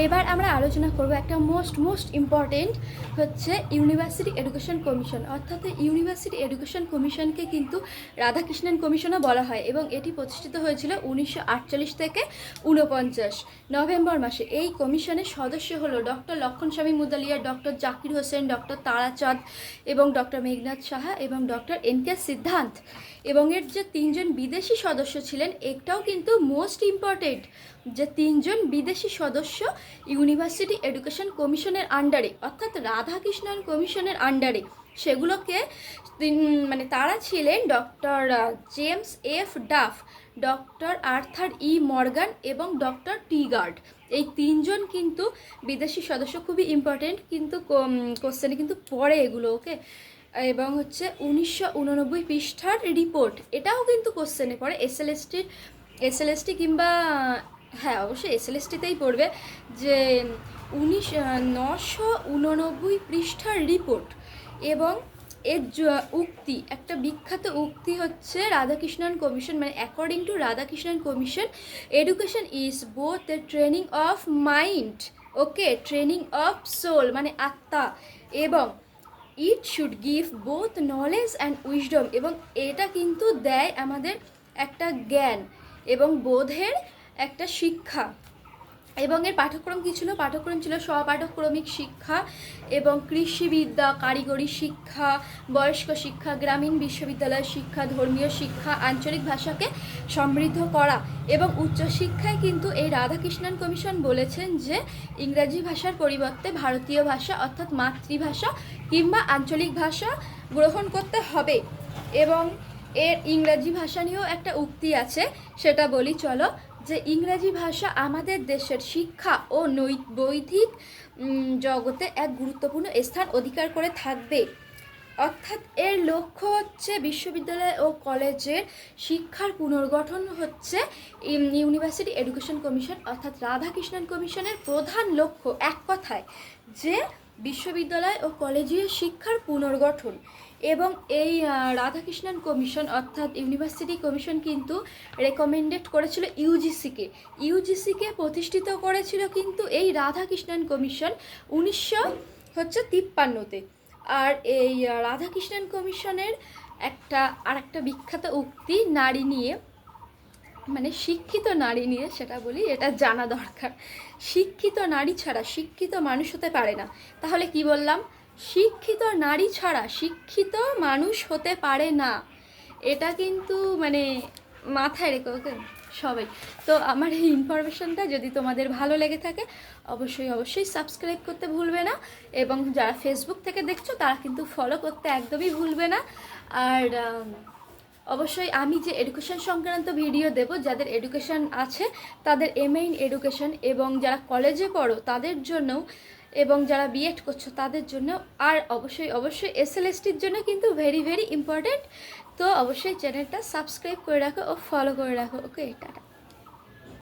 এবার আমরা আলোচনা করব একটা মোস্ট ইম্পর্টেন্ট হচ্ছে ইউনিভার্সিটি এডুকেশন কমিশন। অর্থাৎ ইউনিভার্সিটি এডুকেশন কমিশনকে কিন্তু রাধাকৃষ্ণন কমিশনও বলা হয় এবং এটি প্রতিষ্ঠিত হয়েছিল 1948 থেকে 49 নভেম্বর মাসে। এই কমিশনের সদস্য হলো doctor Lakshmanaswami Mudaliar, doctor Zakir Hussain, doctor Tarachand এবং ডক্টর মেঘনাথ সাহা এবং ডক্টর এন.কে. সিদ্ধান্ত। এবং এর যে 3জন বিদেশি সদস্য ছিলেন, একটাও কিন্তু মোস্ট ইম্পর্টেন্ট, যে 3জন বিদেশি সদস্য ইউনিভার্সিটি এডুকেশন কমিশনের আন্ডারে অর্থাৎ রাধাকৃষ্ণন কমিশনের আন্ডারে, সেগুলোকে তারা ছিলেন doctor James F Duff, doctor Arthur E Morgan এবং ডক্টর টি গার্ড। এই 3জন কিন্তু বিদেশি সদস্য, খুবই ইম্পর্টেন্ট কিন্তু কোশ্চেনে কিন্তু পড়ে এগুলো, ওকে। এবং হচ্ছে 1989 পৃষ্ঠার রিপোর্ট, এটাও কিন্তু কোশ্চেনে পড়ে এসএলএসটি কিংবা হ্যাঁ অবশ্যই এসএলএসটিতেই পড়বে, যে 989 পৃষ্ঠার রিপোর্ট। এবং এর উক্তি, একটা বিখ্যাত উক্তি হচ্ছে Radhakrishnan commission, according to Radhakrishnan commission, education is both the training of mind, okay, training of soul আত্মা, এবং it should give both knowledge and wisdom, এবং এটা কিন্তু দেয় আমাদের একটা জ্ঞান এবং বোধের একটা শিক্ষা। এবং এর পাঠ্যক্রম কী ছিল? পাঠ্যক্রম ছিল স্বপাঠক্রমিক শিক্ষা এবং কৃষিবিদ্যা, কারিগরি শিক্ষা, বয়স্ক শিক্ষা, গ্রামীণ বিশ্ববিদ্যালয় শিক্ষা, ধর্মীয় শিক্ষা, আঞ্চলিক ভাষাকে সমৃদ্ধ করা। এবং উচ্চশিক্ষায় কিন্তু এই রাধাকৃষ্ণন কমিশন বলেছেন যে ইংরাজি ভাষার পরিবর্তে ভারতীয় ভাষা অর্থাৎ মাতৃভাষা কিংবা আঞ্চলিক ভাষা গ্রহণ করতে হবে। এবং এর ইংরাজি ভাষা নিয়েও একটা উক্তি আছে, সেটা বলি চলো, যে ইংরাজি ভাষা আমাদের দেশের শিক্ষা ও বৈদিক জগতে এক গুরুত্বপূর্ণ স্থান অধিকার করে থাকবে। অর্থাৎ এর লক্ষ্য হচ্ছে বিশ্ববিদ্যালয় ও কলেজের শিক্ষার পুনর্গঠন হচ্ছে ইউনিভার্সিটি এডুকেশন কমিশন অর্থাৎ রাধাকৃষ্ণন কমিশনের প্রধান লক্ষ্য, এক কথায় যে বিশ্ববিদ্যালয় ও কলেজীয় শিক্ষার পুনর্গঠন। এবং এই রাধাকৃষ্ণন কমিশন অর্থাৎ ইউনিভার্সিটি কমিশন কিন্তু রেকমেন্ডেড করেছিল ইউজিসিকে প্রতিষ্ঠিত করেছিল কিন্তু এই রাধাকৃষ্ণন কমিশন 1953-তে। আর এই রাধাকৃষ্ণন কমিশনের একটা বিখ্যাত উক্তি নারী নিয়ে, শিক্ষিত নারী নিয়ে, সেটা বলি, এটা জানা দরকার। শিক্ষিত নারী ছাড়া শিক্ষিত মানুষ হতে পারে না। তাহলে কি বললাম? শিক্ষিত নারী ছাড়া শিক্ষিত মানুষ হতে পারে না। এটা কিন্তু মাথায় রেখো, ওকে সবাই। তো আমার এই ইনফরমেশনটা যদি তোমাদের ভালো লেগে থাকে অবশ্যই সাবস্ক্রাইব করতে ভুলবে না, এবং যারা ফেসবুক থেকে দেখছো তারা কিন্তু ফলো করতে একদমই ভুলবে না। আর অবশ্যই আমি যে এডুকেশন সংক্রান্ত ভিডিও দেব, যাদের এডুকেশন আছে তাদের এমএইন এডুকেশন, এবং যারা কলেজে পড়ো তাদের জন্যও, এবং যারা বিএড করছো তাদের জন্য, আর অবশ্যই এসএলএসটির জন্য কিন্তু ভেরি ইম্পর্টেন্ট। তো অবশ্যই চ্যানেলটা সাবস্ক্রাইব করে রাখো ও ফলো করে রাখো, ওকে, টাটা।